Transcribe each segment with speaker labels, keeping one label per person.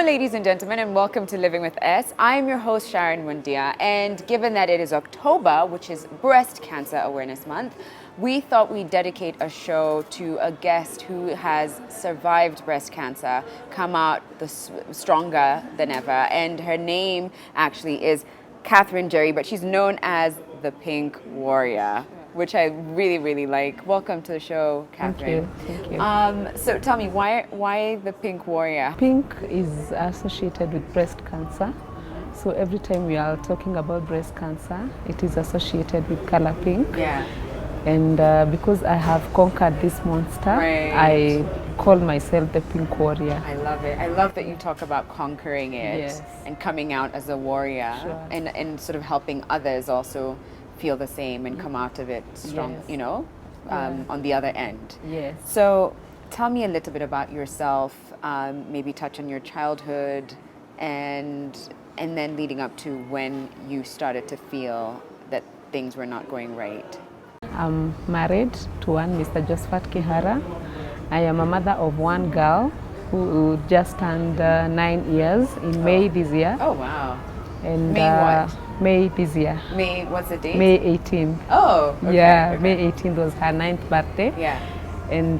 Speaker 1: ladies and gentlemen, and welcome to Living with S. I'm your host, Sharon Mundia, and given that it is October, which is Breast Cancer Awareness Month, we thought we'd dedicate a show to a guest who has survived breast cancer, come out stronger than ever, and her name actually is Njeri, but she's known as the Pink Warrior, which I really like. Welcome to the show, Catherine.
Speaker 2: Thank you.
Speaker 1: So tell me, why the Pink Warrior?
Speaker 2: Pink is associated with breast cancer. So every time we are talking about breast cancer, it is associated with color pink.
Speaker 1: Yeah.
Speaker 2: And because I have conquered this monster,
Speaker 1: Right.
Speaker 2: I call myself the Pink Warrior.
Speaker 1: I love it. I love that you talk about conquering it
Speaker 2: Yes.
Speaker 1: and coming out as a warrior,
Speaker 2: Sure.
Speaker 1: and sort of helping others also feel the same and come out of it strong,
Speaker 2: Yes.
Speaker 1: you know, on the other end.
Speaker 2: Yes.
Speaker 1: So tell me a little bit about yourself, maybe touch on your childhood and then leading up to when you started to feel that things were not going right.
Speaker 2: I'm married to one Mr. Josephat Kihara. I am a mother of one girl who just turned 9 years in May this year.
Speaker 1: Oh, wow.
Speaker 2: And
Speaker 1: May what?
Speaker 2: May this year.
Speaker 1: May, what's the date?
Speaker 2: May 18th.
Speaker 1: Oh, okay.
Speaker 2: Yeah,
Speaker 1: okay.
Speaker 2: May 18th was her 9th birthday.
Speaker 1: Yeah.
Speaker 2: And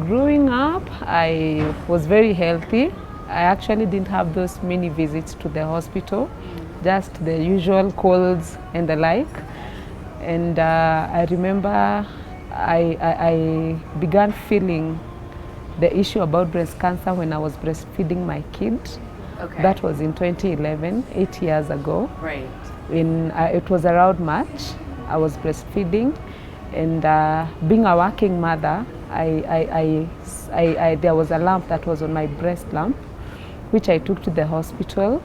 Speaker 2: growing up, I was very healthy. I actually didn't have those many visits to the hospital, just the usual colds and the like. And I remember I began feeling the issue about breast cancer when I was breastfeeding my kid.
Speaker 1: Okay.
Speaker 2: That was in 2011, 8 years ago.
Speaker 1: Right.
Speaker 2: It was around March. I was breastfeeding, and being a working mother, there was a lump that was on my breast lump, which I took to the hospital.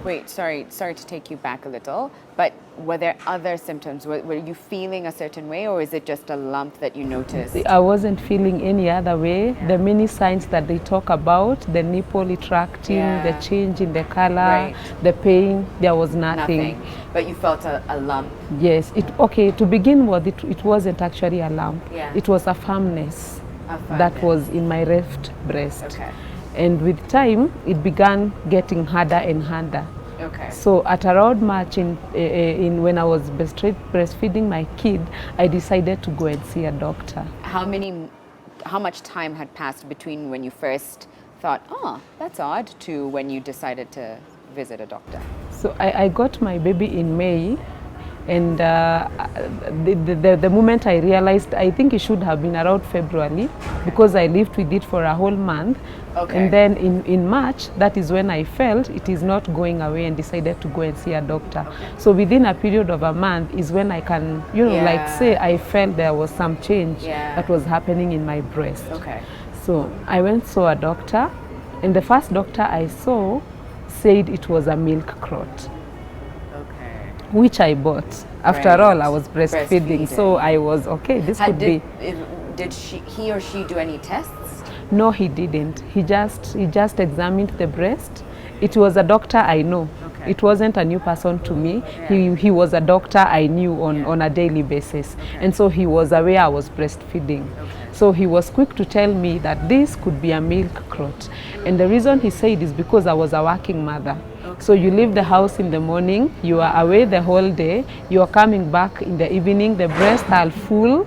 Speaker 1: Wait, sorry to take you back a little, but were there other symptoms? Were you feeling a certain way, or is it just a lump that you noticed?
Speaker 2: I wasn't feeling any other way.
Speaker 1: Yeah.
Speaker 2: The many signs that they talk about, the nipple retracting,
Speaker 1: Yeah.
Speaker 2: the change in the color,
Speaker 1: Right.
Speaker 2: the pain, there was nothing.
Speaker 1: But you felt a lump.
Speaker 2: Yes, to begin with, it wasn't actually a lump.
Speaker 1: Yeah.
Speaker 2: It was a firmness
Speaker 1: A
Speaker 2: that
Speaker 1: firmness.
Speaker 2: was in my left breast.
Speaker 1: Okay.
Speaker 2: And with time, it began getting harder and harder.
Speaker 1: Okay.
Speaker 2: So at around March, when I was breastfeeding my kid, I decided to go and see a doctor.
Speaker 1: How much time had passed between when you first thought, oh, that's odd, to when you decided to visit a doctor?
Speaker 2: So I got my baby in May, and the moment I realized, I think it should have been around February, because I lived with it for a whole month.
Speaker 1: Okay.
Speaker 2: And then in March, that is when I felt it is not going away and decided to go and see a doctor.
Speaker 1: Okay.
Speaker 2: So within a period of a month is when I can, like
Speaker 1: Yeah.
Speaker 2: say I felt there was some change
Speaker 1: Yeah.
Speaker 2: that was happening in my breast.
Speaker 1: Okay.
Speaker 2: So I went saw a doctor, and the first doctor I saw said it was a milk clot,
Speaker 1: Okay.
Speaker 2: which I bought. After
Speaker 1: Right.
Speaker 2: all, I was breastfeeding,
Speaker 1: Breastfeeding.
Speaker 2: so I was okay. This could be.
Speaker 1: Did he or she do any tests?
Speaker 2: No, he didn't. He just examined the breast. It was a doctor I know.
Speaker 1: Okay.
Speaker 2: It wasn't a new person to me.
Speaker 1: Yeah.
Speaker 2: He was a doctor I knew on a daily basis.
Speaker 1: Okay.
Speaker 2: And so he was aware I was breastfeeding.
Speaker 1: Okay.
Speaker 2: So he was quick to tell me that this could be a milk clot. And the reason he said is because I was a working mother.
Speaker 1: Okay.
Speaker 2: So you leave the house in the morning, you are away the whole day, you are coming back in the evening, the breasts are full.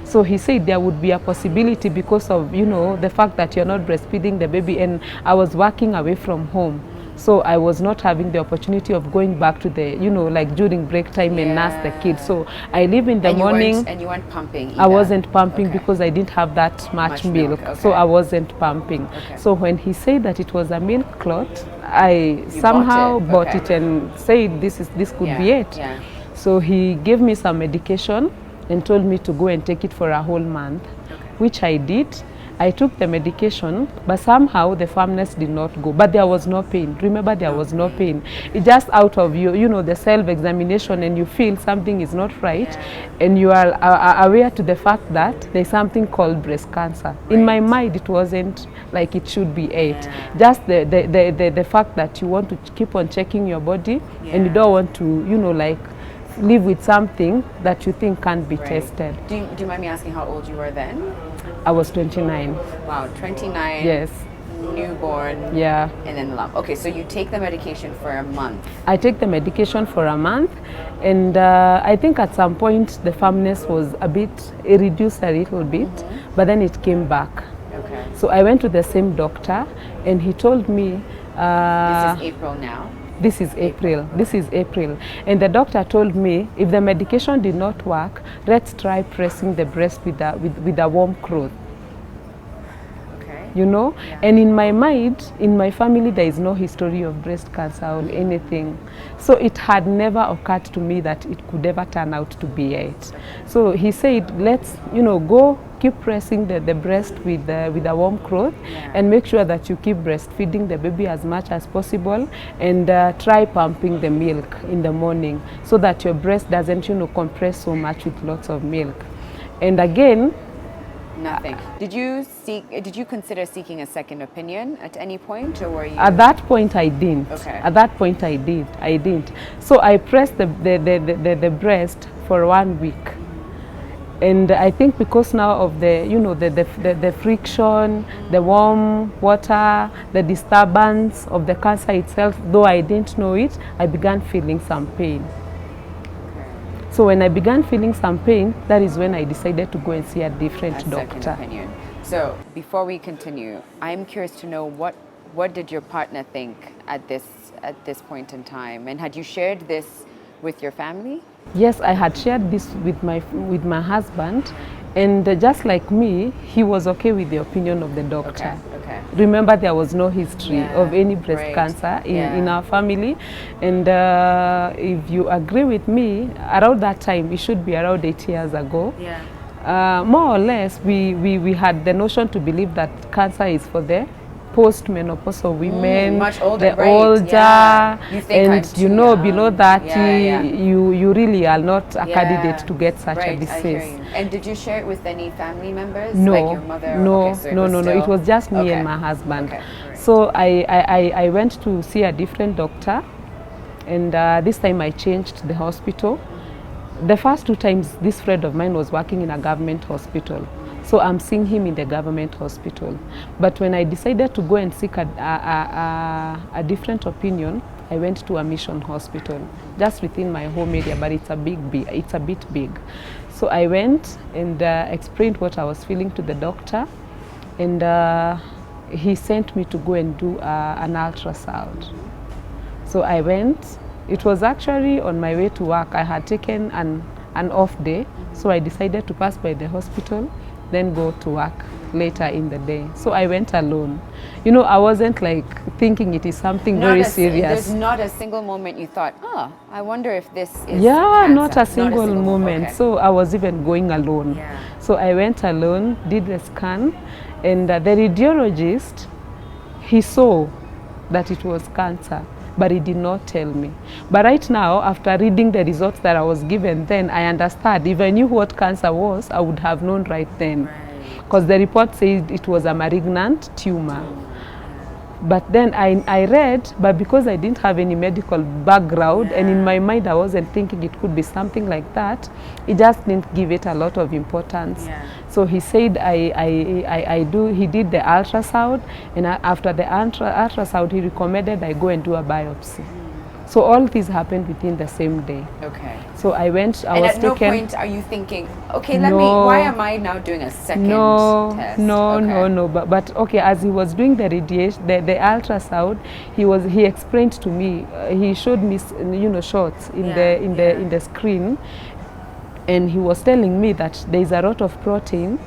Speaker 2: So he said there would be a possibility because of, the fact that you're not breastfeeding the baby, and I was working away from home. So I was not having the opportunity of going back to the, like during break time and nurse the kids. So I leave in the morning.
Speaker 1: And you weren't pumping either?
Speaker 2: I wasn't pumping
Speaker 1: Okay.
Speaker 2: because I didn't have that much milk.
Speaker 1: Okay.
Speaker 2: So I wasn't pumping.
Speaker 1: Okay.
Speaker 2: So when he said that it was a milk clot, I
Speaker 1: You
Speaker 2: somehow
Speaker 1: bought
Speaker 2: bought
Speaker 1: it.
Speaker 2: it and said this could be it.
Speaker 1: Yeah.
Speaker 2: So he gave me some medication and told me to go and take it for a whole month, which I did. I took the medication, but somehow the firmness did not go. But there was no pain. Remember, there was no pain. It just out of the self-examination, and you feel something is not right, and you are aware to the fact that there's something called breast cancer. In my mind, it wasn't like it should be it. Just the fact that you want to keep on checking your body, and you don't want to, live with something that you think can't be tested.
Speaker 1: Do you mind me asking how old you were then?
Speaker 2: I was 29.
Speaker 1: Wow, 29.
Speaker 2: Yes.
Speaker 1: newborn,
Speaker 2: Yeah.
Speaker 1: and then the lump. Okay, so you take the medication for a month.
Speaker 2: I take the medication for a month, and I think at some point the firmness was it reduced a little bit, but then it came back.
Speaker 1: Okay.
Speaker 2: So I went to the same doctor, and he told me.
Speaker 1: This is April now.
Speaker 2: This is April. This is April. And the doctor told me if the medication did not work, let's try pressing the breast with a warm cloth.
Speaker 1: Okay.
Speaker 2: You know?
Speaker 1: Yeah.
Speaker 2: And in my mind, in my family, there is no history of breast cancer or anything. So it had never occurred to me that it could ever turn out to be it. So he said, let's, go keep pressing the breast with a warm cloth, and make sure that you keep breastfeeding the baby as much as possible, and try pumping the milk in the morning so that your breast doesn't, compress so much with lots of milk. And again,
Speaker 1: nothing. Did you consider seeking a second opinion at any point, or were you?
Speaker 2: At that point, I didn't.
Speaker 1: Okay.
Speaker 2: At that point, I didn't. So I pressed the breast for 1 week. And I think because now of the friction, the warm water, the disturbance of the cancer itself, though I didn't know it, I began feeling some pain. So when I began feeling some pain, that is when I decided to go and see a different doctor.
Speaker 1: Second opinion. So before we continue, I'm curious to know what did your partner think at this point in time, and had you shared this with your family?
Speaker 2: Yes, I had shared this with my husband, and just like me, he was okay with the opinion of the doctor.
Speaker 1: Okay.
Speaker 2: Remember, there was no history of any breast cancer in our family, and if you agree with me, around that time, it should be around 8 years ago. More or less, we had the notion to believe that cancer is for the post-menopausal women,
Speaker 1: much older,
Speaker 2: the older, and below that, you really are not a candidate to get such a disease.
Speaker 1: And did you share it with any family members?
Speaker 2: No,
Speaker 1: like your mother?
Speaker 2: no,
Speaker 1: Okay, so
Speaker 2: no. It was just me and my husband.
Speaker 1: Okay.
Speaker 2: So I went to see a different doctor, and this time I changed the hospital. The first 2 times, this friend of mine was working in a government hospital. So I'm seeing him in the government hospital. But when I decided to go and seek a different opinion, I went to a mission hospital, just within my home area, but it's a bit big. So I went and explained what I was feeling to the doctor, and he sent me to go and do an ultrasound. So I went. It was actually on my way to work. I had taken an off day, so I decided to pass by the hospital, then go to work later in the day. So I went alone. I wasn't like thinking it is something very serious.
Speaker 1: There's not a single moment you thought, I wonder if this is
Speaker 2: cancer.
Speaker 1: Not
Speaker 2: not a single moment.
Speaker 1: Okay.
Speaker 2: So I was even going alone. So I went alone, did the scan, and the radiologist, he saw that it was cancer, but he did not tell me. But right now, after reading the results that I was given then, I understand. If I knew what cancer was, I would have known right then. Because the report said it was a malignant tumor. But then I read, but because I didn't have any medical background, and in my mind I wasn't thinking it could be something like that, he just didn't give it a lot of importance. So he said he did the ultrasound, and after the ultrasound he recommended I go and do a biopsy. So all these happened within the same day.
Speaker 1: Okay.
Speaker 2: So I went,
Speaker 1: and at no point are you thinking, okay, why am I now doing a second test?
Speaker 2: No. But okay, as he was doing the radiation, the ultrasound, he explained to me, he showed me, shots in the screen, and he was telling me that there is a lot of protein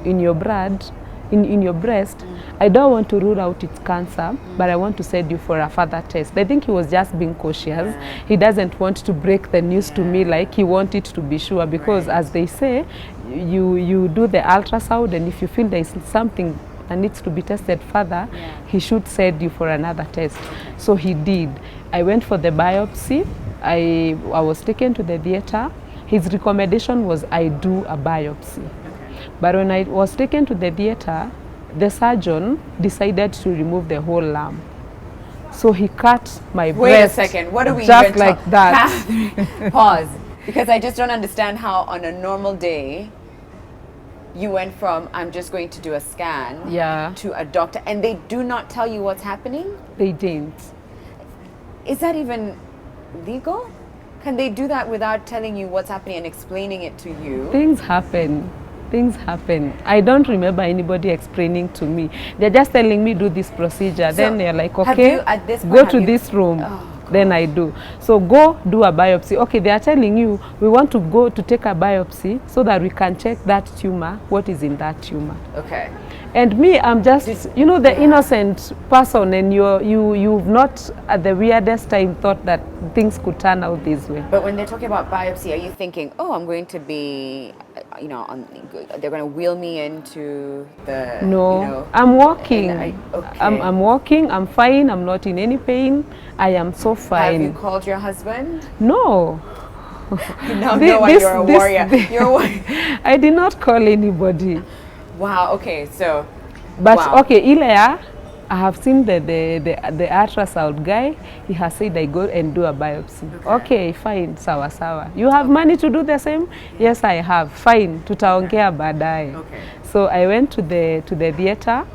Speaker 2: in your blood, in your breast. I don't want to rule out it's cancer, but I want to send you for a further test. I think he was just being cautious. He doesn't want to break the news to me, like he wanted to be sure, because as they say, you do the ultrasound, and if you feel there is something that needs to be tested further, he should send you for another test. So he did. I went for the biopsy. I was taken to the theater. His recommendation was I do a biopsy. But when I was taken to the theater, the surgeon decided to remove the whole lump. So he cut my breast.
Speaker 1: Wait a second, what are we
Speaker 2: just like that?
Speaker 1: Pause, because I just don't understand how on a normal day you went from I'm just going to do a scan
Speaker 2: Yeah.
Speaker 1: to a doctor, and they do not tell you what's happening?
Speaker 2: They didn't.
Speaker 1: Is that even legal? Can they do that without telling you what's happening and explaining it to you?
Speaker 2: Things happen. Things happen. I don't remember anybody explaining to me. They're just telling me do this procedure.
Speaker 1: So
Speaker 2: then they're like,
Speaker 1: have
Speaker 2: okay,
Speaker 1: you, at this point,
Speaker 2: go
Speaker 1: have
Speaker 2: to
Speaker 1: you-
Speaker 2: this room.
Speaker 1: Oh,
Speaker 2: then I do. So go do a biopsy. Okay, they are telling you we want to go to take a biopsy so that we can check that tumor, what is in that tumor.
Speaker 1: Okay.
Speaker 2: And me, I'm just, you know, the innocent person, and you've not at the weirdest time thought that things could turn out this way.
Speaker 1: But when they're talking about biopsy, are you thinking, oh, I'm going to be, you know, they're going to wheel me into the,
Speaker 2: No,
Speaker 1: you know,
Speaker 2: I'm walking.
Speaker 1: okay.
Speaker 2: I'm walking. I'm fine. I'm not in any pain. I am so
Speaker 1: Have
Speaker 2: fine.
Speaker 1: you called your husband?
Speaker 2: No.
Speaker 1: No, no, you're a warrior. You're a warrior.
Speaker 2: I did not call anybody.
Speaker 1: Wow, okay, so.
Speaker 2: But
Speaker 1: wow.
Speaker 2: okay, Ilea, I have seen the ultrasound guy. He has said I go and do a biopsy. Okay, fine, sawa sawa. You have money to do the same? Yes, I have. Fine, tutaongea baadaye.
Speaker 1: Okay.
Speaker 2: So I went to the theater,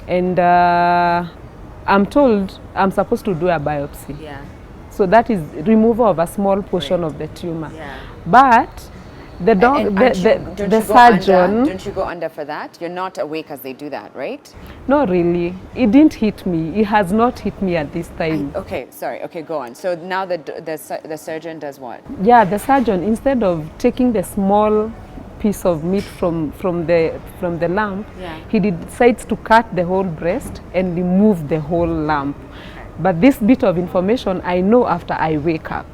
Speaker 2: and I'm told I'm supposed to do a biopsy.
Speaker 1: Yeah.
Speaker 2: So that is removal of a small portion of the tumor.
Speaker 1: Yeah.
Speaker 2: But the surgeon.
Speaker 1: Don't you go under for that? You're not awake as they do that, right?
Speaker 2: No, really. It didn't hit me. It has not hit me at this time.
Speaker 1: Okay, sorry. Okay, go on. So now the surgeon does what?
Speaker 2: Yeah, the surgeon, instead of taking the small piece of meat from the lump,
Speaker 1: Yeah.
Speaker 2: he decides to cut the whole breast and remove the whole lump. But this bit of information I know after I wake up.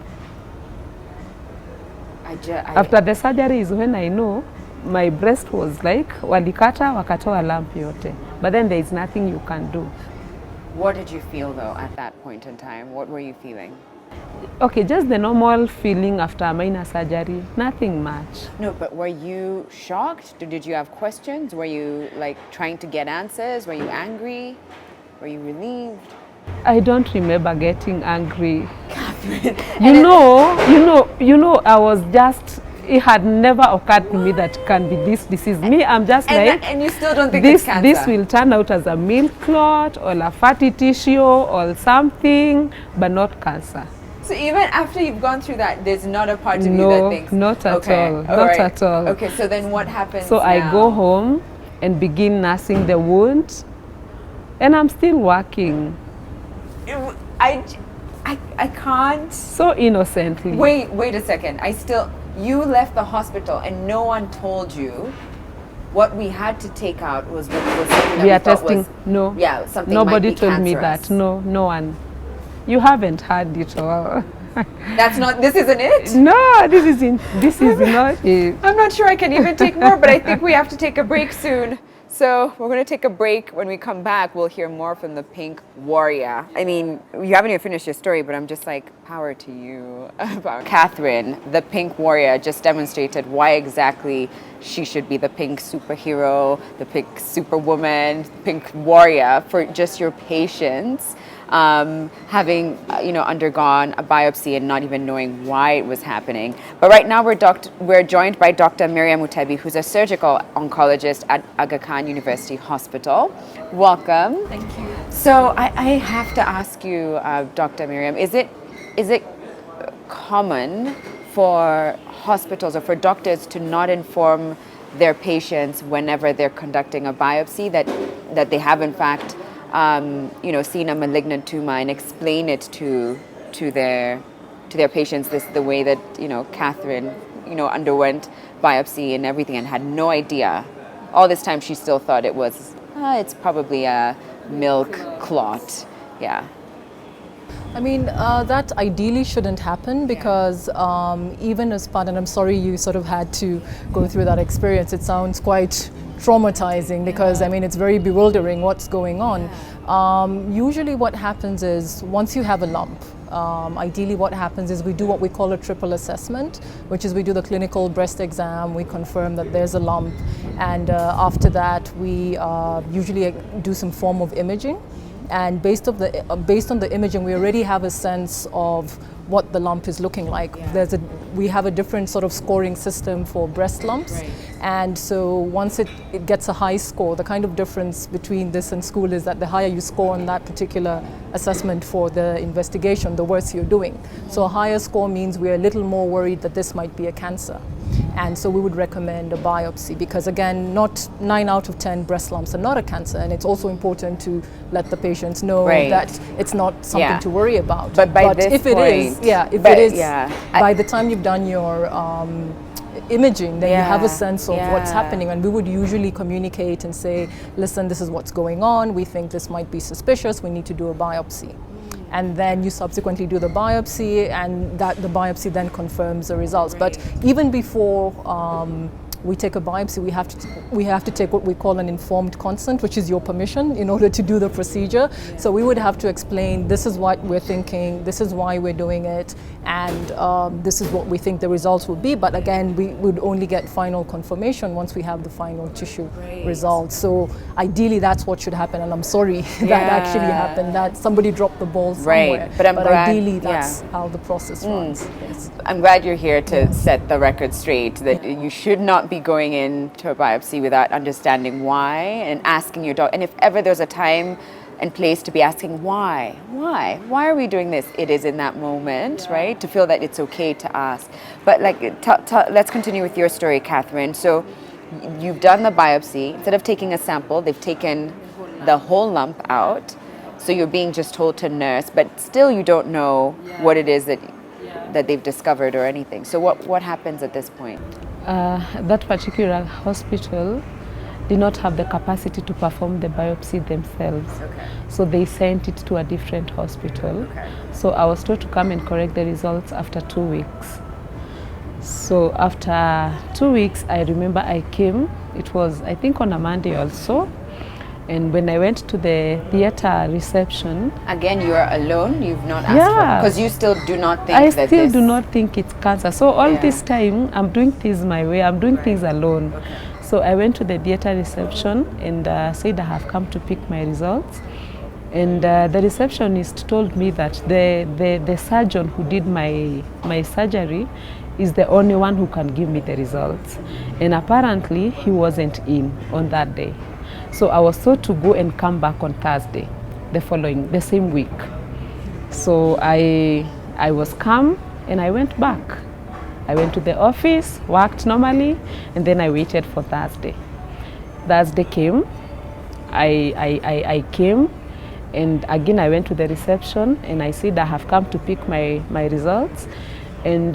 Speaker 2: After the surgery is when I know my breast was like walikata wakatoa lump yote. But then there is nothing you can do.
Speaker 1: What did you feel though at that point in time? What were you feeling?
Speaker 2: Okay, just the normal feeling after a minor surgery, nothing much.
Speaker 1: No, but were you shocked? Did you have questions? Were you like trying to get answers? Were you angry? Were you relieved?
Speaker 2: I don't remember getting angry.
Speaker 1: Catherine.
Speaker 2: You know, I was just, it had never occurred to me that can be this disease. Me, I'm just
Speaker 1: And you still don't think
Speaker 2: this,
Speaker 1: it's cancer?
Speaker 2: this will turn out as a milk clot or a fatty tissue or something, but not cancer.
Speaker 1: So even after you've gone through that, there's not a part of you that
Speaker 2: No,
Speaker 1: thinks...
Speaker 2: not at all. Not
Speaker 1: right.
Speaker 2: at all.
Speaker 1: Okay, so then what happens
Speaker 2: So
Speaker 1: now?
Speaker 2: I go home and begin nursing the wound, and I'm still working.
Speaker 1: I can't...
Speaker 2: So innocently.
Speaker 1: Wait a second. You left the hospital and no one told you what we had to take out was something that
Speaker 2: We are
Speaker 1: thought
Speaker 2: testing.
Speaker 1: was,
Speaker 2: No.
Speaker 1: yeah, something
Speaker 2: Nobody
Speaker 1: might be
Speaker 2: told me
Speaker 1: cancerous.
Speaker 2: that. No, no one. You haven't heard it all.
Speaker 1: This isn't it?
Speaker 2: No, this is not it.
Speaker 1: I'm not sure I can even take more, but I think we have to take a break soon. So we're going to take a break. When we come back, we'll hear more from the Pink Warrior. I mean, you haven't even finished your story, but I'm just like, power to you. Catherine, the Pink Warrior, just demonstrated why exactly she should be the pink superhero, the pink superwoman, pink warrior for just your patience. Having undergone a biopsy and not even knowing why it was happening. But right now we're joined by Dr. Miriam Mutebi, who's a surgical oncologist at Aga Khan University Hospital. Welcome.
Speaker 3: Thank you.
Speaker 1: So I have to ask you, Dr. Miriam, is it common for hospitals or for doctors to not inform their patients whenever they're conducting a biopsy that they have in fact seen a malignant tumor and explain it to their patients the way that Catherine underwent biopsy and everything and had no idea. All this time she still thought it was it's probably a milk clot. Yeah.
Speaker 3: I mean, that ideally shouldn't happen because even as part, and I'm sorry you sort of had to go through that experience, it sounds quite traumatizing because I mean it's very bewildering what's going on. Usually what happens is once you have a lump, ideally what happens is we do what we call a triple assessment, which is we do the clinical breast exam, we confirm that there's a lump, and after that we usually do some form of imaging. And based on the imaging, we already have a sense of what the lump is looking like.
Speaker 1: Yeah.
Speaker 3: There's a we have a different sort of scoring system for breast lumps.
Speaker 1: Right.
Speaker 3: And so once it gets a high score, the kind of difference between this and school is that the higher you score on that particular assessment for the investigation, the worse you're doing. So a higher score means we're a little more worried that this might be a cancer. And so we would recommend a biopsy because, again, not 9 out of 10 breast lumps are not a cancer. And it's also important to let the patients know that it's not something to worry about.
Speaker 1: But by this
Speaker 3: if it is, by the time you've done your imaging, then you have a sense of what's happening. And we would usually communicate and say, listen, this is what's going on. We think this might be suspicious. We need to do a biopsy. And then you subsequently do the biopsy, and the biopsy then confirms the results. But even before we take a biopsy, we have to take what we call an informed consent, which is your permission in order to do the procedure. So we would have to explain, this is what we're thinking, this is why we're doing it, and this is what we think the results will be. But again, we would only get final confirmation once we have the final tissue results. So ideally, that's what should happen. And I'm sorry that actually happened, that somebody dropped the ball somewhere.
Speaker 1: But I'm glad,
Speaker 3: ideally, that's how the process runs. Yes.
Speaker 1: I'm glad you're here to set the record straight, that you should not be going into a biopsy without understanding why and asking your doctor. And if ever there's a time and place to be asking why are we doing this, it is in that moment, right, to feel that it's okay to ask. But let's continue with your story, Catherine. So you've done the biopsy. Instead of taking a sample, they've taken the whole lump out. So you're being just told to nurse, but still you don't know what it is that they've discovered or anything. So what happens at this point?
Speaker 2: That particular hospital did not have the capacity to perform the biopsy themselves. So they sent it to a different hospital. So I was told to come and correct the results after 2 weeks. So after 2 weeks, I remember I came, it was I think on a Monday also. And when I went to the theater reception...
Speaker 1: Again, you are alone? You've not asked for... Because you still do not think that
Speaker 2: I still do not think it's cancer. So all this time, I'm doing things my way. I'm doing things alone. So I went to the theater reception and said I have come to pick my results. And the receptionist told me that the surgeon who did my surgery is the only one who can give me the results. And apparently, he wasn't in on that day. So I was told to go and come back on Thursday, the same week. So I was calm and I went back. I went to the office, worked normally, and then I waited for Thursday. Thursday came, I came, and again I went to the reception and I said I have come to pick my results. And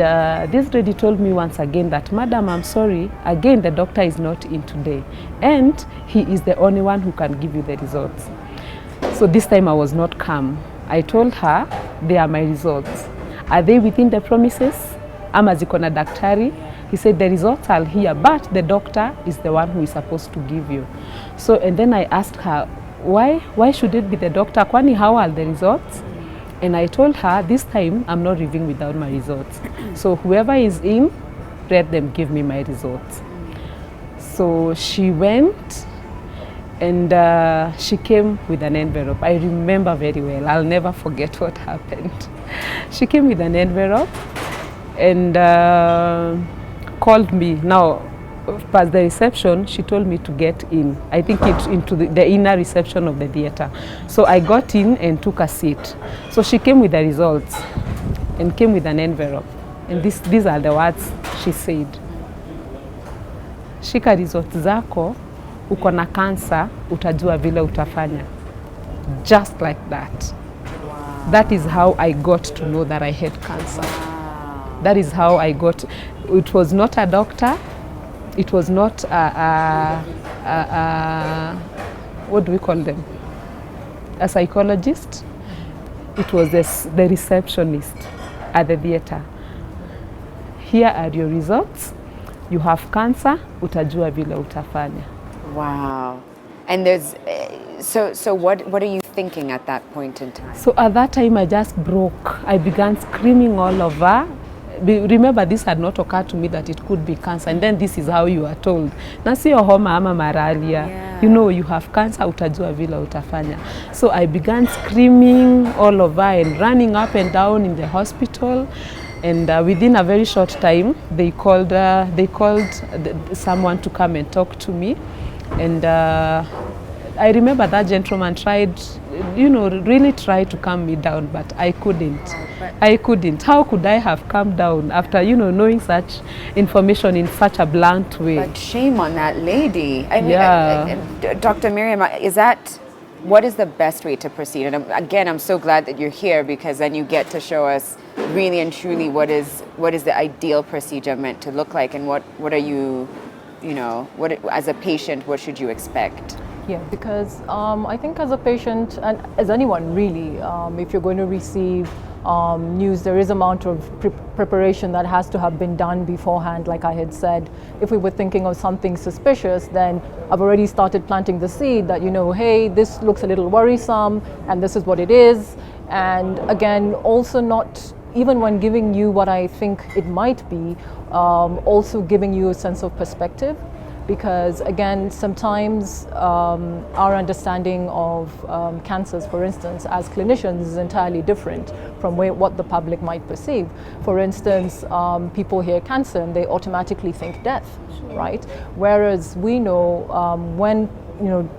Speaker 2: this lady told me once again that, Madam, I'm sorry, again the doctor is not in today. And he is the only one who can give you the results. So this time I was not calm. I told her, they are my results. Are they within the promises? Ama ziko na daktari? He said, the results are here, but the doctor is the one who is supposed to give you. So, and then I asked her, why should it be the doctor? Kwani, how are the results? And I told her, this time, I'm not leaving without my results. So whoever is in, let them give me my results. So she went and she came with an envelope. I remember very well. I'll never forget what happened. She came with an envelope and called me. Now, past the reception, she told me to get in. I think into the inner reception of the theater. So I got in and took a seat. So she came with the results and came with an envelope. And these are the words she said. Shika results zako, uko na cancer, utajua vile utafanya. Just like that. Wow. That is how I got to know that I had cancer. Wow. That is how I got. It was not a doctor. It was not what do we call them? A psychologist. It was the receptionist at the theater. Here are your results. You have cancer, utajua vile utafanya.
Speaker 1: Wow. And there's, so what are you thinking at that point in time?
Speaker 2: So at that time I just broke. I began screaming all over. Remember, this had not occurred to me that it could be cancer, and then this is how you are told. Na sio homa ama malaria. You know, you have cancer, utajua vile utafanya. So I began screaming all over and running up and down in the hospital. And within a very short time, they called someone to come and talk to me. And I remember that gentleman tried, really tried to calm me down, but I couldn't. I couldn't. How could I have calmed down after, knowing such information in such a blunt way?
Speaker 1: But shame on that lady. I mean,
Speaker 2: Yeah.
Speaker 1: Dr. Miriam, what is the best way to proceed? And I'm so glad that you're here, because then you get to show us really and truly what is the ideal procedure meant to look like, and what are you, as a patient, what should you expect?
Speaker 3: Yeah, because I think as a patient, and as anyone really, if you're going to receive news, there is amount of preparation that has to have been done beforehand. Like I had said, if we were thinking of something suspicious, then I've already started planting the seed that, hey, this looks a little worrisome, and this is what it is. And again, also not, even when giving you what I think it might be, also giving you a sense of perspective. Because again, sometimes our understanding of cancers, for instance, as clinicians is entirely different from what the public might perceive. For instance, people hear cancer and they automatically think death, right? Whereas we know when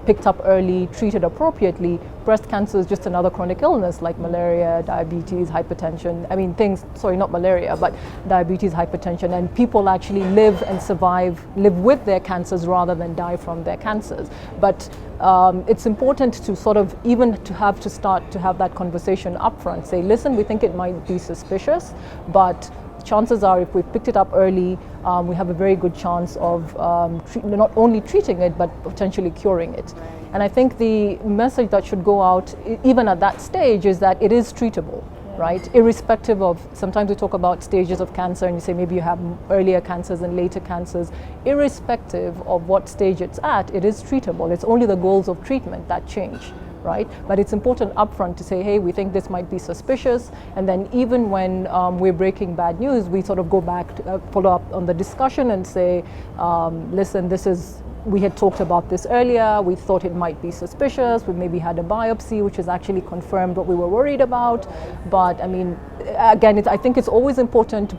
Speaker 3: picked up early, treated appropriately, breast cancer is just another chronic illness like malaria, diabetes, hypertension. I mean, not malaria, but diabetes, hypertension, and people actually live and survive, live with their cancers rather than die from their cancers. But it's important to sort of start to have that conversation upfront. Say, listen, we think it might be suspicious, but chances are, if we picked it up early, we have a very good chance of not only treating it, but potentially curing it. And I think the message that should go out, even at that stage, is that it is treatable, right? Irrespective of, sometimes we talk about stages of cancer and you say maybe you have earlier cancers and later cancers. Irrespective of what stage it's at, it is treatable. It's only the goals of treatment that change. Right? But it's important upfront to say, hey, we think this might be suspicious, and then even when we're breaking bad news, we sort of go back to follow up on the discussion and say, listen, we had talked about this earlier, we thought it might be suspicious, we maybe had a biopsy which has actually confirmed what we were worried about. But I mean, again, I think it's always important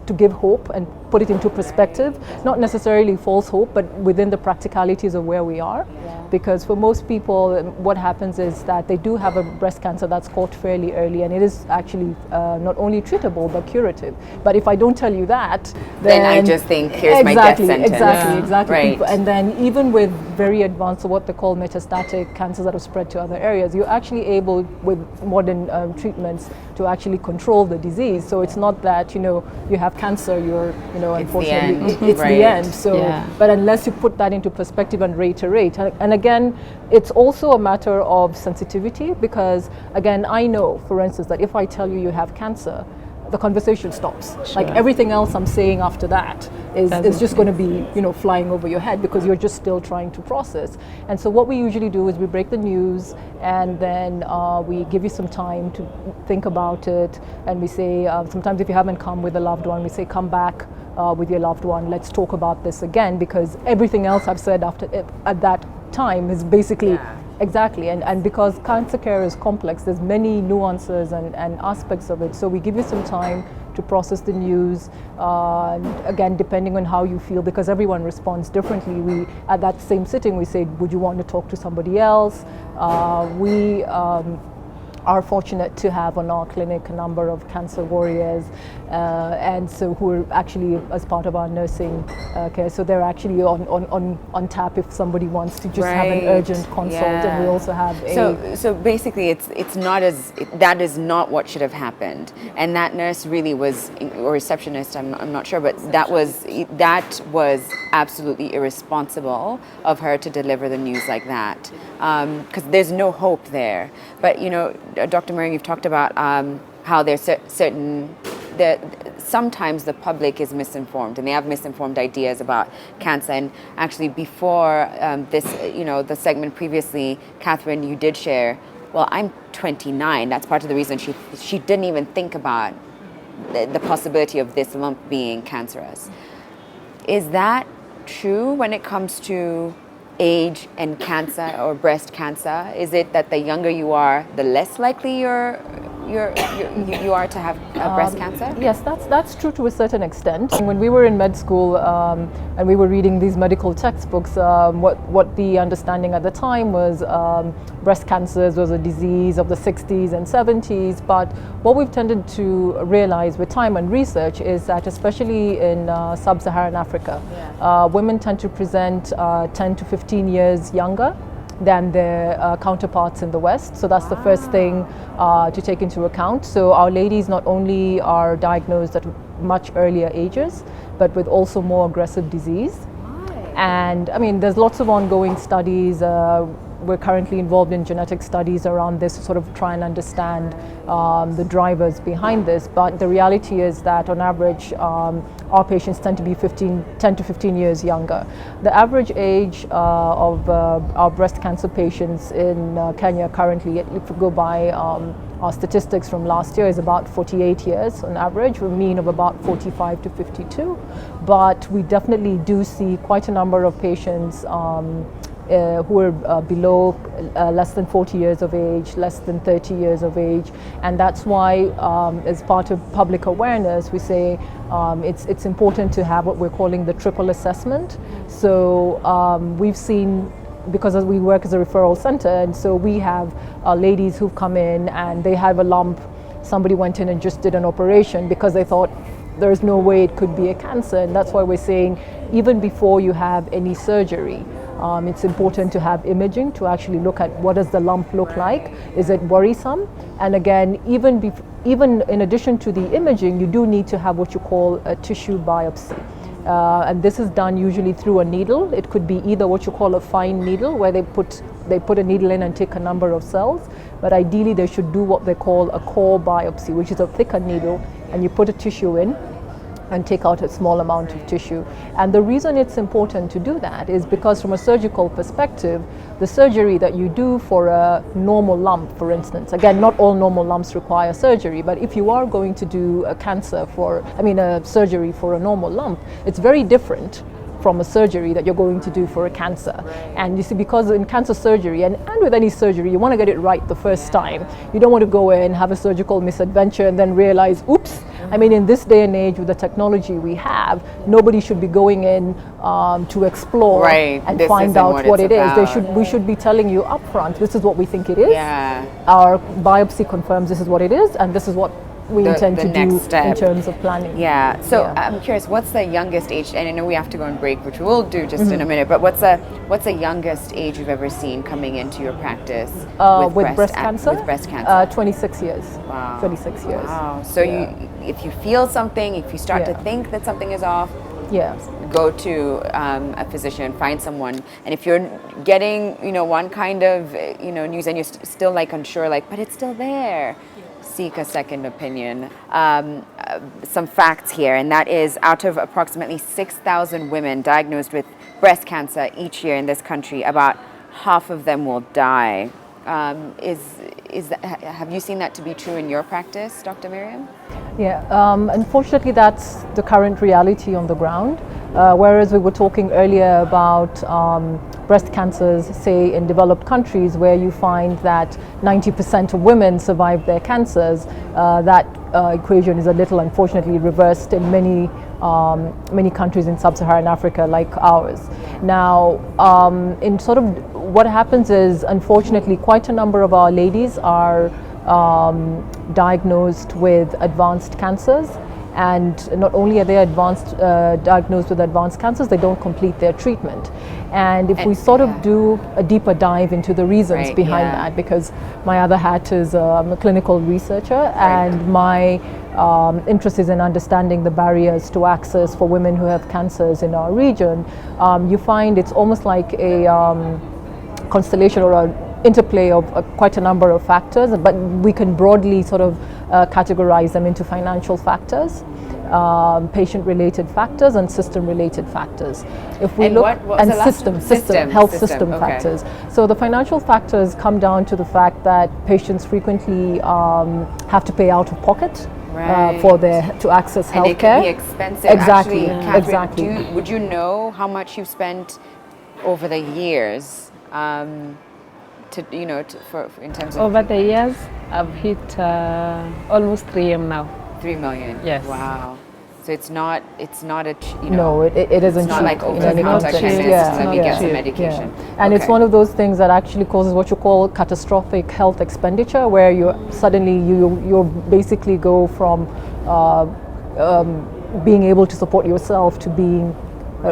Speaker 3: to give hope and put it into perspective, not necessarily false hope, but within the practicalities of where we are. Because for most people, what happens is that they do have a breast cancer that's caught fairly early, and it is actually not only treatable but curative. But if I don't tell you that,
Speaker 1: then I just think, here's my death sentence.
Speaker 3: Exactly.
Speaker 1: Right.
Speaker 3: And then even with very advanced, or what they call metastatic cancers that have spread to other areas, you're actually able, with modern treatments, to actually control the disease. So it's not that you have cancer, you're unfortunately it's
Speaker 1: right.
Speaker 3: the end. So, but unless you put that into perspective and reiterate, and again, it's also a matter of sensitivity, because again, I know, for instance, that if I tell you you have cancer, the conversation stops.
Speaker 2: Sure.
Speaker 3: Like everything else I'm saying after that is just going to be flying over your head, because you're just still trying to process. And so what we usually do is we break the news, and then we give you some time to think about it, and we say, sometimes if you haven't come with a loved one, we say, come back with your loved one, let's talk about this again, because everything else I've said at that time is basically exactly, and because cancer care is complex, there's many nuances and aspects of it, so we give you some time to process the news, again, depending on how you feel, because everyone responds differently. We, at that same sitting, we say, would you want to talk to somebody else? We are fortunate to have on our clinic a number of cancer warriors, and so who are actually as part of our nursing care. So they're actually on tap if somebody wants to just have an urgent consult. And we also have
Speaker 1: so basically that is not what should have happened. And that nurse really was, or receptionist, I'm not sure, but that was absolutely irresponsible of her to deliver the news like that, because there's no hope there. But Dr. Miriam, you've talked about how there's sometimes the public is misinformed, and they have misinformed ideas about cancer. And actually, before the segment previously, Catherine, you did share, well, I'm 29. That's part of the reason she didn't even think about the possibility of this lump being cancerous. Is that true when it comes to age and cancer or breast cancer? Is it that the younger you are, the less likely you are to have breast cancer?
Speaker 3: Yes, that's true to a certain extent. When we were in med school and we were reading these medical textbooks, what the understanding at the time was breast cancers was a disease of the 60s and 70s. But what we've tended to realize with time and research is that especially in sub-Saharan Africa, women tend to present 10 to 15 years younger than their counterparts in the West. So that's the first thing to take into account. So our ladies not only are diagnosed at much earlier ages, but with also more aggressive disease. And I mean, there's lots of ongoing studies. We're currently involved in genetic studies around this to sort of try and understand the drivers behind this. But the reality is that on average, our patients tend to be 10 to 15 years younger. The average age of our breast cancer patients in Kenya currently, if we go by our statistics from last year, is about 48 years on average, with a mean of about 45 to 52. But we definitely do see quite a number of patients who are below less than 40 years of age, less than 30 years of age. And that's why, as part of public awareness, we say it's important to have what we're calling the triple assessment. So we've seen, because we work as a referral center, and so we have ladies who've come in and they have a lump. Somebody went in and just did an operation because they thought there's no way it could be a cancer. And that's why we're saying even before you have any surgery, it's important to have imaging to actually look at what does the lump look like. Is it worrisome? And again, even in addition to the imaging, you do need to have what you call a tissue biopsy. And this is done usually through a needle. It could be either what you call a fine needle, where they put a needle in and take a number of cells, but ideally they should do what they call a core biopsy, which is a thicker needle, and you put a tissue in and take out a small amount of tissue. And the reason it's important to do that is because from a surgical perspective, the surgery that you do for a normal lump, for instance, again, not all normal lumps require surgery, but if you are going to do a surgery for a normal lump, it's very different from a surgery that you're going to do for a cancer. And you see, because in cancer surgery and with any surgery, you want to get it right the first time. You don't want to go in, have a surgical misadventure and then realize, oops. I mean, in this day and age with the technology we have, nobody should be going in to explore and find out what it is. We should be telling you upfront, this is what we think it is. Our biopsy confirms this is what it is, and this is what we intend to do in terms of planning.
Speaker 1: So I'm curious, what's the youngest age? And I know we have to go on break, which we'll do just in a minute. But what's the youngest age you've ever seen coming into your practice
Speaker 3: with breast cancer?
Speaker 1: With breast cancer,
Speaker 3: 26 years.
Speaker 1: Wow.
Speaker 3: 26 years.
Speaker 1: Wow. So if you feel something, if you start to think that something is off, go to a physician, find someone. And if you're getting one kind of news and you're still unsure, but it's still there, seek a second opinion. Some facts here, and that is, out of approximately 6,000 women diagnosed with breast cancer each year in this country, about half of them will die. Have you seen that to be true in your practice, Dr. Miriam?
Speaker 3: Unfortunately, that's the current reality on the ground. Whereas we were talking earlier about breast cancers, say in developed countries, where you find that 90% of women survive their cancers, that equation is a little, unfortunately, reversed in many countries in sub-Saharan Africa like ours. Now, in sort of what happens is, unfortunately, quite a number of our ladies are diagnosed with advanced cancers. And not only are they diagnosed with advanced cancers, they don't complete their treatment. And if we sort of do a deeper dive into the reasons behind that, because my other hat is I'm a clinical researcher, and my interest is in understanding the barriers to access for women who have cancers in our region, you find it's almost like a constellation or an interplay of quite a number of factors, but we can broadly sort of categorize them into financial factors, patient-related factors, and system-related factors. If we look and health system factors. So the financial factors come down to the fact that patients frequently have to pay out of pocket to access healthcare.
Speaker 1: And it can be expensive.
Speaker 3: Exactly.
Speaker 1: Catherine,
Speaker 3: exactly.
Speaker 1: Would you know how much you've spent over the years to for in terms of
Speaker 2: Over the years, I've hit almost 3M now.
Speaker 1: 3 million?
Speaker 2: Yes.
Speaker 1: Wow. So it's not a
Speaker 3: No, it isn't
Speaker 1: it's not
Speaker 3: cheap.
Speaker 1: like
Speaker 3: You
Speaker 1: over
Speaker 3: know,
Speaker 1: the counter
Speaker 2: cheap.
Speaker 1: chemist,
Speaker 2: Yeah,
Speaker 1: let me
Speaker 2: not
Speaker 1: get some
Speaker 2: cheap.
Speaker 1: medication.
Speaker 3: And it's
Speaker 1: Okay.
Speaker 3: one of those things that actually causes what you call catastrophic health expenditure, where you suddenly you basically go from being able to support yourself to being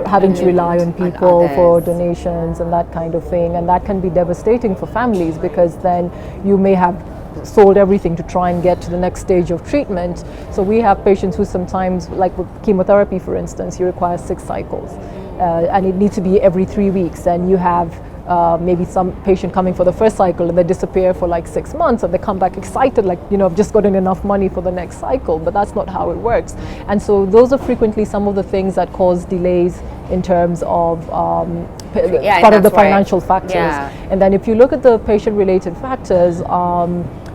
Speaker 3: having to rely on people for
Speaker 1: others.
Speaker 3: donations and that kind of thing, and that can be devastating for families, because then you may have sold everything to try and get to the next stage of treatment. So we have patients who sometimes, like with chemotherapy for instance, you require 6 cycles, and it needs to be every 3 weeks, and you have maybe some patient coming for the first cycle and they disappear for like 6 months, and they come back excited, like, I've just gotten enough money for the next cycle, but that's not how it works. And so those are frequently some of the things that cause delays in terms of part of the financial factors.
Speaker 1: Yeah.
Speaker 3: And then if you look at the patient-related factors,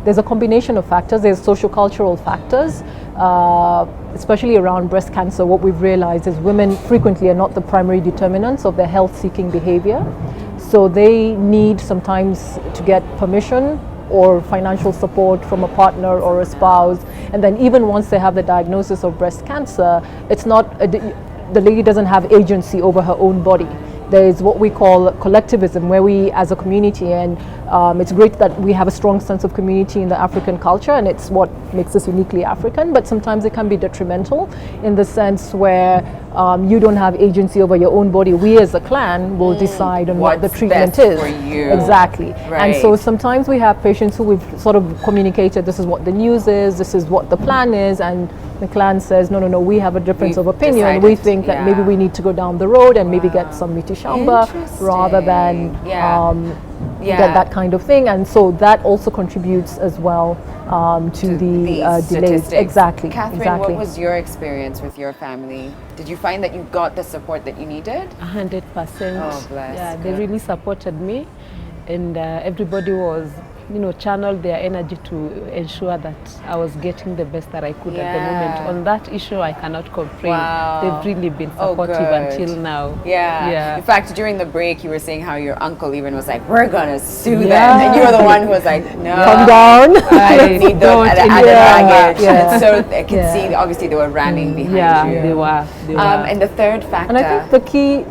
Speaker 3: there's a combination of factors. There's sociocultural factors, especially around breast cancer. What we've realized is women frequently are not the primary determinants of their health-seeking behavior. So they need sometimes to get permission or financial support from a partner or a spouse. And then even once they have the diagnosis of breast cancer, it's not, the lady doesn't have agency over her own body. There is what we call collectivism, where we as a community, and it's great that we have a strong sense of community in the African culture, and it's what makes us uniquely African, but sometimes it can be detrimental in the sense where you don't have agency over your own body. We as a clan will decide on what the treatment is.
Speaker 1: For you.
Speaker 3: Exactly.
Speaker 1: Right.
Speaker 3: And so sometimes we have patients who we've sort of communicated, this is what the news is, this is what the plan is, and the clan says, no, we have a difference of opinion. We think that maybe we need to go down the road and maybe get some miti shamba rather than get that kind of thing. And so that also contributes as well to the delays. Exactly.
Speaker 1: Catherine, what was your experience with your family? Did you find that you got the support that you needed?
Speaker 2: 100%.
Speaker 1: Oh, bless.
Speaker 2: Yeah, they really supported me, and everybody was, channeled their energy to ensure that I was getting the best that I could at the moment. On that issue, I cannot complain.
Speaker 1: Wow.
Speaker 2: They've really been supportive until now.
Speaker 1: Yeah. In fact, during the break, you were saying how your uncle even was like, "We're gonna sue them," and you were the one who was like, "No,
Speaker 3: calm down.
Speaker 1: I don't need the added baggage."
Speaker 3: Yeah.
Speaker 1: And so I can see, obviously, they were rallying behind you.
Speaker 2: They were.
Speaker 1: And the third factor.
Speaker 3: And I think the key,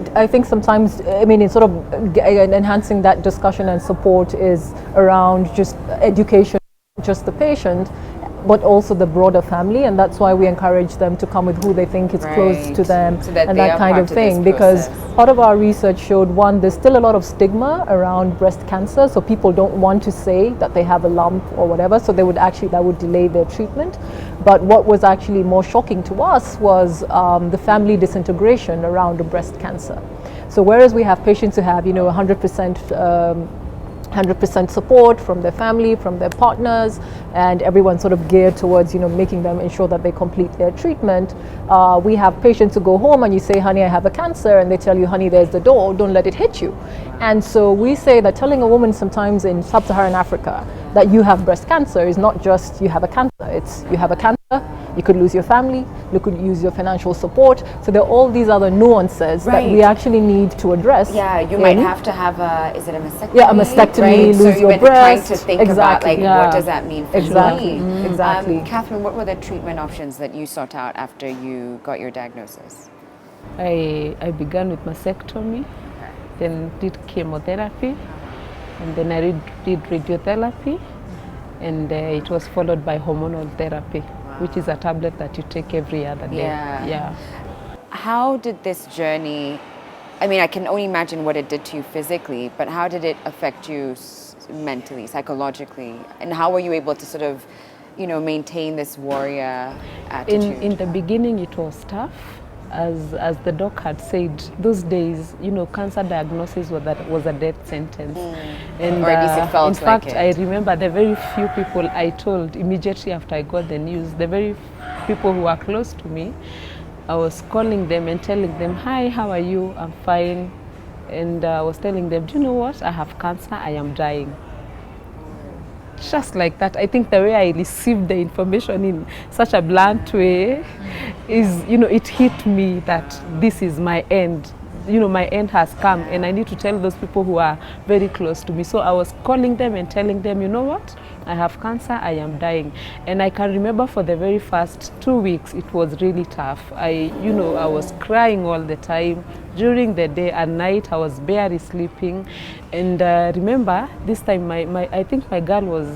Speaker 3: sometimes, in sort of enhancing that discussion and support is around just education, just the patient, but also the broader family, and that's why we encourage them to come with who they think is close to them,
Speaker 1: so that
Speaker 3: and
Speaker 1: they
Speaker 3: that
Speaker 1: are
Speaker 3: kind
Speaker 1: part
Speaker 3: of
Speaker 1: of
Speaker 3: thing.
Speaker 1: this
Speaker 3: Because
Speaker 1: process.
Speaker 3: part of our research showed, one, there's still a lot of stigma around breast cancer, so people don't want to say that they have a lump or whatever, so that would delay their treatment. But what was actually more shocking to us was the family disintegration around the breast cancer. So whereas we have patients who have 100% support from their family, from their partners, and everyone sort of geared towards making them ensure that they complete their treatment. We have patients who go home and you say, "Honey, I have a cancer," and they tell you, "Honey, there's the door, don't let it hit you." And so we say that telling a woman sometimes in sub-Saharan Africa that you have breast cancer is not just you have a cancer, it's you have a cancer, you could lose your family, you could lose your financial support. So there are all these other nuances that we actually need to address.
Speaker 1: Yeah, you might have to have is it a mastectomy?
Speaker 3: Yeah, a mastectomy, lose
Speaker 1: so
Speaker 3: your
Speaker 1: you've been
Speaker 3: breast.
Speaker 1: trying to think
Speaker 3: Exactly.
Speaker 1: about what does that mean for
Speaker 3: Exactly.
Speaker 1: me?
Speaker 3: Exactly.
Speaker 1: Catherine, what were the treatment options that you sought out after you got your diagnosis?
Speaker 2: I began with mastectomy, then did chemotherapy, and then I did radiotherapy, and it was followed by hormonal therapy, which is a tablet that you take every other day. Yeah.
Speaker 1: How did this journey, I can only imagine what it did to you physically, but how did it affect you mentally, psychologically? And how were you able to sort of, maintain this warrior attitude?
Speaker 2: In the beginning, it was tough. As the doc had said, those days, cancer diagnosis was a death sentence. And
Speaker 1: or at least it felt
Speaker 2: in fact,
Speaker 1: like it.
Speaker 2: I remember the very few people I told immediately after I got the news, the very people who were close to me, I was calling them and telling them, "Hi, how are you? I'm fine." And I was telling them, "Do you know what? I have cancer, I am dying." Just like that. I think the way I received the information in such a blunt way is, it hit me that this is my end. my end has come, and I need to tell those people who are very close to me. So I was calling them and telling them, you know what, I have cancer, I am dying. And I can remember for the very first 2 weeks, it was really tough. I was crying all the time. During the day and night, I was barely sleeping. And remember, this time, I think my girl was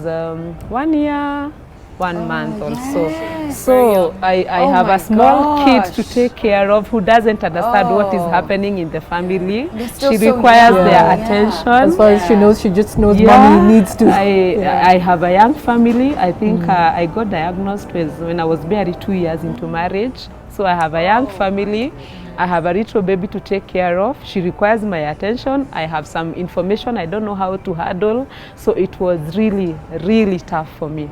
Speaker 2: 1 year, 1 month also. So I have a small kid to take care of who doesn't understand what is happening in the family. She requires their attention.
Speaker 3: As far as she knows, she just knows mommy needs to.
Speaker 2: I have a young family. I think I got diagnosed when I was barely 2 years into marriage. So I have a young family. I have a little baby to take care of. She requires my attention. I have some information I don't know how to handle. So it was really, really tough for me,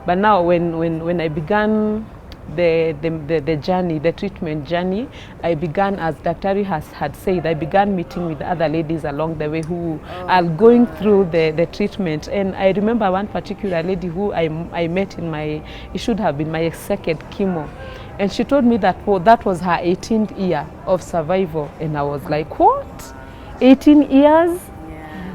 Speaker 2: But now when I began the journey, the treatment journey, I began, as Dr. had said, I began meeting with other ladies along the way who are going through the treatment. And I remember one particular lady who I met it should have been my second chemo. And she told me that that was her 18th year of survival. And I was like, what? 18 years?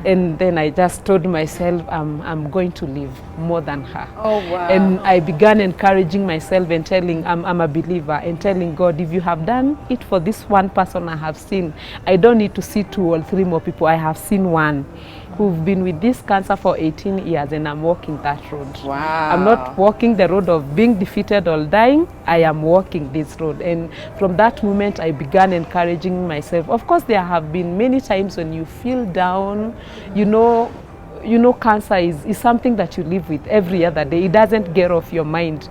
Speaker 2: And then I just told myself, I'm going to live more than her.
Speaker 1: Oh, wow.
Speaker 2: And I began encouraging myself and telling, I'm a believer, and telling God, if you have done it for this one person I have seen, I don't need to see 2 or 3 more people. I have seen one who've been with this cancer for 18 years, and I'm walking that road.
Speaker 1: Wow.
Speaker 2: I'm not walking the road of being defeated or dying. I am walking this road. And from that moment, I began encouraging myself. Of course, there have been many times when you feel down. Cancer is something that you live with every other day. It doesn't get off your mind.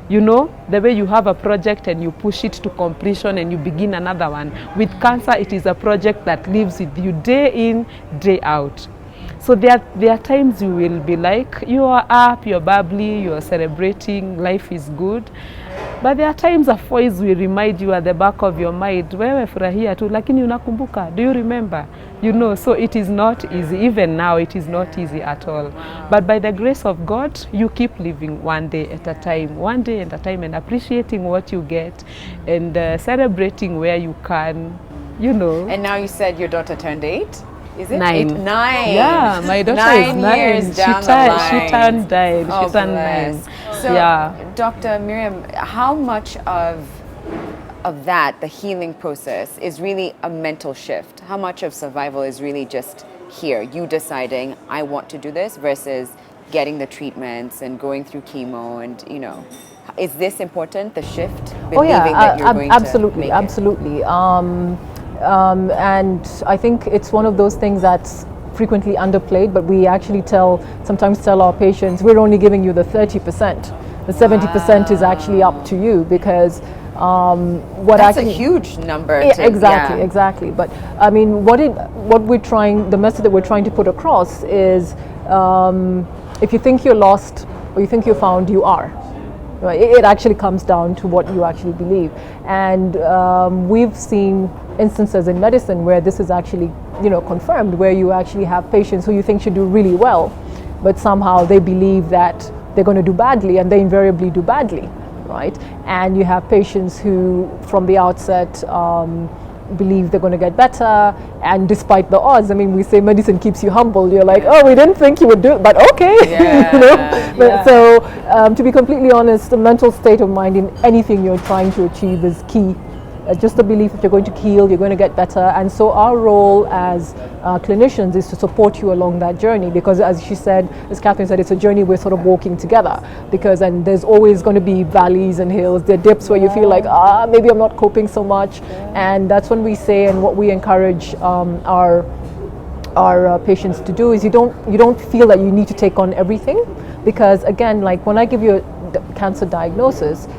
Speaker 2: The way you have a project and you push it to completion and you begin another one. With cancer, it is a project that lives with you day in, day out. So there are times you will be like, you are up, you're bubbly, you're celebrating, life is good. But there are times a voice will remind you at the back of your mind, wewe furahia tu, lakini unakumbuka, do you remember? So it is not easy. Even now, it is not easy at all. Wow. But by the grace of God, you keep living one day at a time, and appreciating what you get, and celebrating where you can,
Speaker 1: And now you said your daughter turned 8? Is it
Speaker 2: 9?
Speaker 1: 9.
Speaker 2: Yeah, my daughter is 9.
Speaker 1: Years down the line.
Speaker 2: She turned 9.
Speaker 1: Oh,
Speaker 2: she turned 9.
Speaker 1: So,
Speaker 2: yeah.
Speaker 1: Dr. Miriam, how much of that, the healing process, is really a mental shift? How much of survival is really just here, you deciding, I want to do this, versus getting the treatments and going through chemo and, is this important, the shift? That you're going
Speaker 3: absolutely,
Speaker 1: to make
Speaker 3: absolutely. And I think it's one of those things that's frequently underplayed, but we actually sometimes tell our patients, we're only giving you the 30%. The 70% is actually up to you, because
Speaker 1: that's a huge number.
Speaker 3: Exactly. But I mean, the message that we're trying to put across is, if you think you're lost or you think you're found, you are. Right? It actually comes down to what you actually believe. And we've seen instances in medicine where this is actually, confirmed, where you actually have patients who you think should do really well, but somehow they believe that they're going to do badly, and they invariably do badly, right? And you have patients who, from the outset, believe they're going to get better, and despite the odds, I mean, we say medicine keeps you humble. You're like, oh, we didn't think you would do it, but okay. But so to be completely honest, the mental state of mind in anything you're trying to achieve is key. Just the belief that you're going to heal, you're going to get better. And so our role as clinicians is to support you along that journey, because as Catherine said, it's a journey we're sort of walking together, and there's always going to be valleys and hills. There are dips where you feel like, maybe I'm not coping so much. And that's when we say, and what we encourage our patients to do, is you don't feel that you need to take on everything, because again, like when I give you a cancer diagnosis,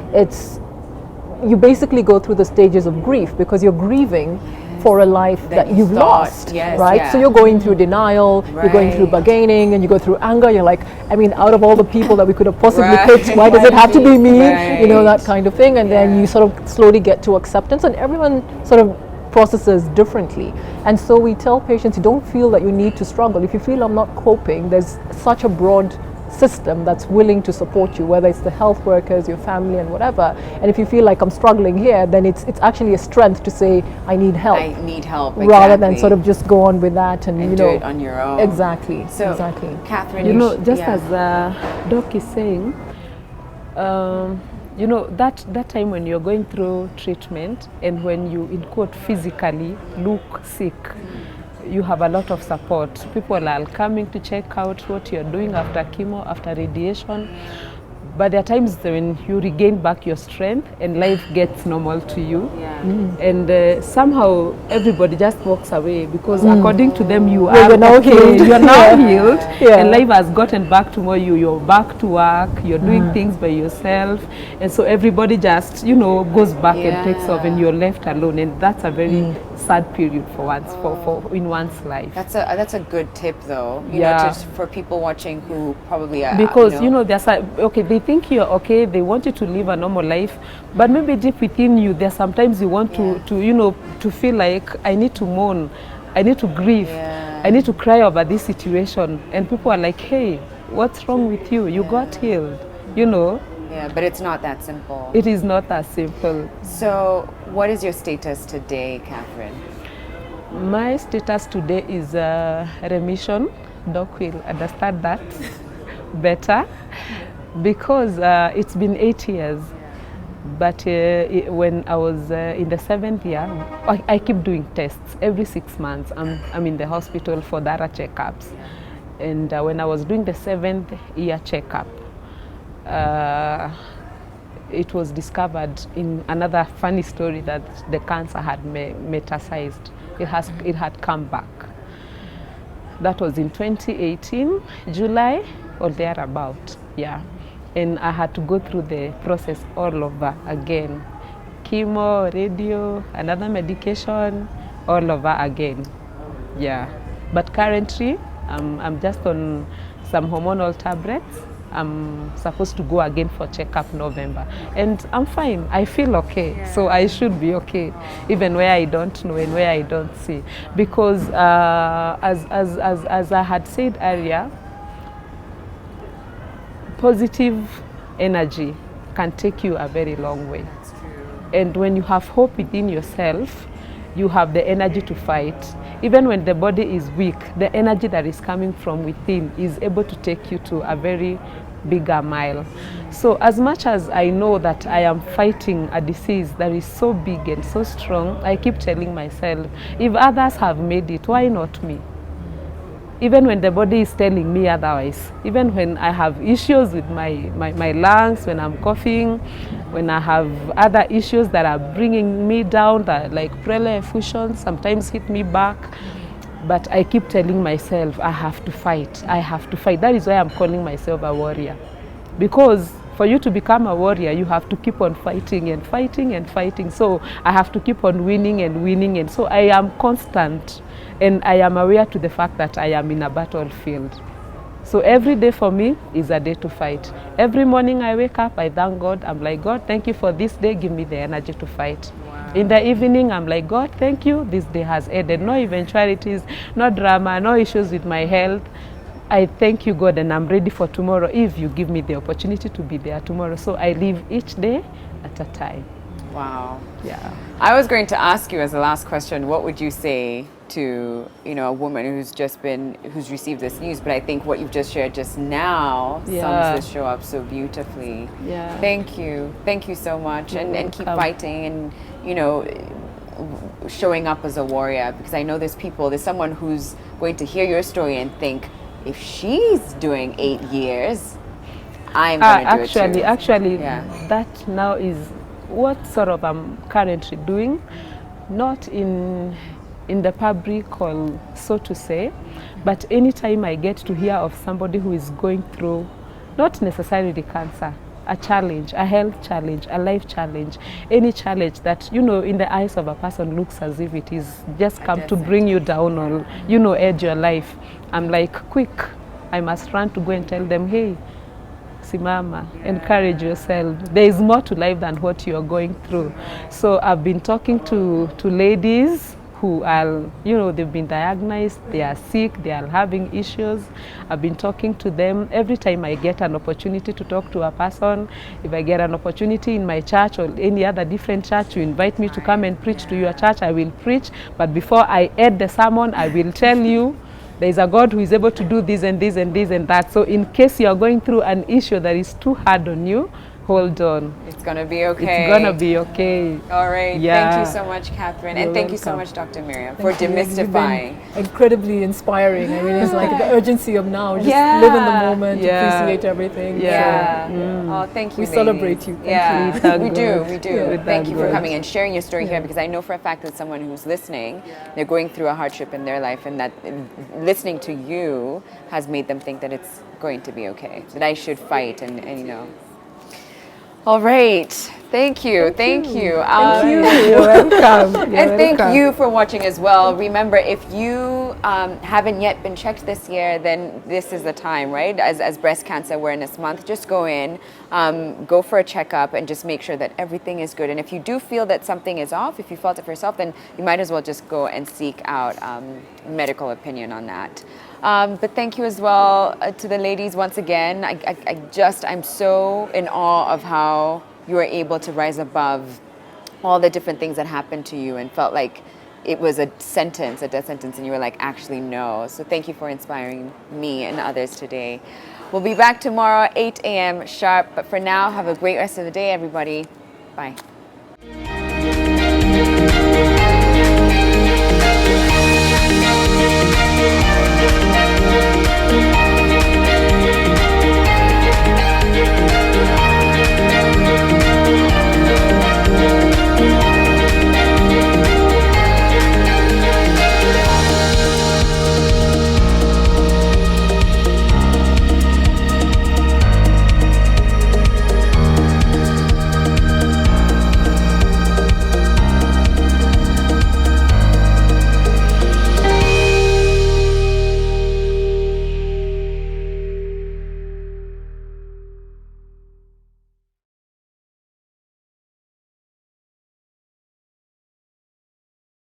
Speaker 3: you basically go through the stages of grief, because you're grieving for a life that you've lost, right? Yeah. So you're going through denial, you're going through bargaining, and you go through anger. You're like, I mean, out of all the people that we could have possibly picked, why does it have to be me? That kind of thing. And then you sort of slowly get to acceptance, and everyone sort of processes differently. And so we tell patients, you don't feel that you need to struggle. If you feel I'm not coping, there's such a broad system that's willing to support you, whether it's the health workers, your family, and whatever. And if you feel like I'm struggling here, then it's actually a strength to say I need help.
Speaker 1: I need help,
Speaker 3: rather than sort of just go on with that and you
Speaker 1: do
Speaker 3: know
Speaker 1: it on your own.
Speaker 3: Exactly.
Speaker 1: So,
Speaker 3: exactly.
Speaker 1: Catherine,
Speaker 2: You know, just
Speaker 1: yeah.
Speaker 2: as Doc is saying, you know, that time when you're going through treatment and when you, in quote, physically look sick, you have a lot of support. People are coming to check out what you're doing after chemo, after radiation. But there are times when you regain back your strength and life gets normal to you.
Speaker 1: Yeah.
Speaker 2: And somehow everybody just walks away because according to them you
Speaker 3: Yeah,
Speaker 2: are
Speaker 3: you're now
Speaker 2: okay,
Speaker 3: healed.
Speaker 2: you're now healed,
Speaker 3: Yeah.
Speaker 2: and life has gotten back to more you. You're back to work, you're doing things by yourself, and so everybody just, you know, goes back and takes off and you're left alone, and that's a very sad period for once, for in one's life.
Speaker 1: That's a good tip though, you
Speaker 2: Yeah.
Speaker 1: know, just for people watching who probably are,
Speaker 2: Because you know, there's okay, they think you're okay, they want you to live a normal life, but maybe deep within you there's sometimes you want to you know, to feel like I need to mourn, I need to grieve, I need to cry over this situation, and people are like, hey, what's wrong with you? You got healed, you know.
Speaker 1: Yeah, but it's not that simple.
Speaker 2: It is not that simple.
Speaker 1: So what is your status today, Catherine?
Speaker 2: My status today is remission. Doc will understand that better because it's been 8 years. But when I was in the 7th year, I keep doing tests every 6 months. I'm in the hospital for thorough checkups. And when I was doing the 7th year checkup, it was discovered in another funny story that the cancer had metastasized. It had come back. That was in 2018, July or thereabout, yeah. And I had to go through the process all over again. Chemo, radio, another medication, all over again, yeah. But currently, I'm just on some hormonal tablets. I'm supposed to go again for checkup November, and I'm fine. I feel okay, so I should be okay, even where I don't know and where I don't see. Because as I had said earlier, positive energy can take you a very long way.
Speaker 1: That's true.
Speaker 2: And when you have hope within yourself, you have the energy to fight. Even when the body is weak, the energy that is coming from within is able to take you to a very bigger mile. So as much as I know that I am fighting a disease that is so big and so strong, I keep telling myself, if others have made it, why not me? Even when the body is telling me otherwise, even when I have issues with my lungs, when I'm coughing, when I have other issues that are bringing me down, that like pleural effusion sometimes hit me back, but I keep telling myself, I have to fight, I have to fight. That is why I'm calling myself a warrior. Because for you to become a warrior, you have to keep on fighting and fighting and fighting. So I have to keep on winning and winning. And so I am constant. And I am aware to the fact that I am in a battlefield. So every day for me is a day to fight. Every morning I wake up, I thank God. I'm like, God, thank you for this day. Give me the energy to fight. Wow. In the evening, I'm like, God, thank you. This day has ended. No eventualities, no drama, no issues with my health. I thank you, God, and I'm ready for tomorrow if you give me the opportunity to be there tomorrow. So I live each day at a time.
Speaker 1: Wow.
Speaker 2: Yeah.
Speaker 1: I was going to ask you as a last question, what would you say to, you know, a woman who's received this news? But I think what you've just shared just now sums this show up so beautifully.
Speaker 2: Yeah.
Speaker 1: Thank you so much, and keep
Speaker 2: welcome.
Speaker 1: fighting, and you know, showing up as a warrior, because I know there's someone who's going to hear your story and think, if she's doing 8 years, I'm going to do it too.
Speaker 2: Actually, that now is what sort of I'm currently doing, not in the public or so to say, but anytime I get to hear of somebody who is going through, not necessarily cancer, a challenge, a health challenge, a life challenge, any challenge that, you know, in the eyes of a person looks as if it is just come to bring you down or, you know, edge your life. I'm like, quick, I must run to go and tell them, hey, simama, encourage yourself. There is more to life than what you are going through. So I've been talking to ladies who are, they've been diagnosed, they are sick, they are having issues. I've been talking to them. Every time I get an opportunity to talk to a person, if I get an opportunity in my church or any other different church, you invite me to come and preach to your church, I will preach. But before I end the sermon, I will tell you, there is a God who is able to do this and this and this and that. So in case you are going through an issue that is too hard on you, hold on.
Speaker 1: It's going to be okay.
Speaker 2: It's going to be okay.
Speaker 1: All right.
Speaker 2: Yeah.
Speaker 1: Thank you so much, Catherine.
Speaker 2: You're
Speaker 1: and thank you so
Speaker 2: welcome.
Speaker 1: much, Dr. Miriam,
Speaker 3: Thank
Speaker 1: for
Speaker 3: you.
Speaker 1: demystifying.
Speaker 3: You've been incredibly inspiring. I mean, it's like the urgency of now. Just
Speaker 1: Yeah.
Speaker 3: live in the moment,
Speaker 2: Yeah.
Speaker 3: appreciate everything.
Speaker 1: Yeah.
Speaker 3: So,
Speaker 1: Oh, thank you.
Speaker 3: We
Speaker 1: ladies.
Speaker 3: celebrate you. Thank
Speaker 1: yeah.
Speaker 3: you.
Speaker 2: We thank
Speaker 1: We do.
Speaker 2: God.
Speaker 1: We do.
Speaker 2: Yeah. We
Speaker 1: Thank
Speaker 2: thank
Speaker 1: you for
Speaker 2: God.
Speaker 1: coming and sharing your story here, because I know for a fact that someone who's listening, they're going through a hardship in their life, and that listening to you has made them think that it's going to be okay, that I should fight and All right. Thank you. Thank you.
Speaker 2: Thank you. You're welcome. You're
Speaker 1: And thank
Speaker 2: welcome.
Speaker 1: you for watching as well. Remember, if you haven't yet been checked this year, then this is the time, right? As Breast Cancer Awareness Month, just go in, go for a checkup, and just make sure that everything is good. And if you do feel that something is off, if you felt it for yourself, then you might as well just go and seek out medical opinion on that. But thank you as well to the ladies once again. I'm so in awe of how you were able to rise above all the different things that happened to you and felt like it was a death sentence, and you were like, actually, no. So thank you for inspiring me and others today. We'll be back tomorrow, 8 a.m. sharp. But for now, have a great rest of the day, everybody. Bye.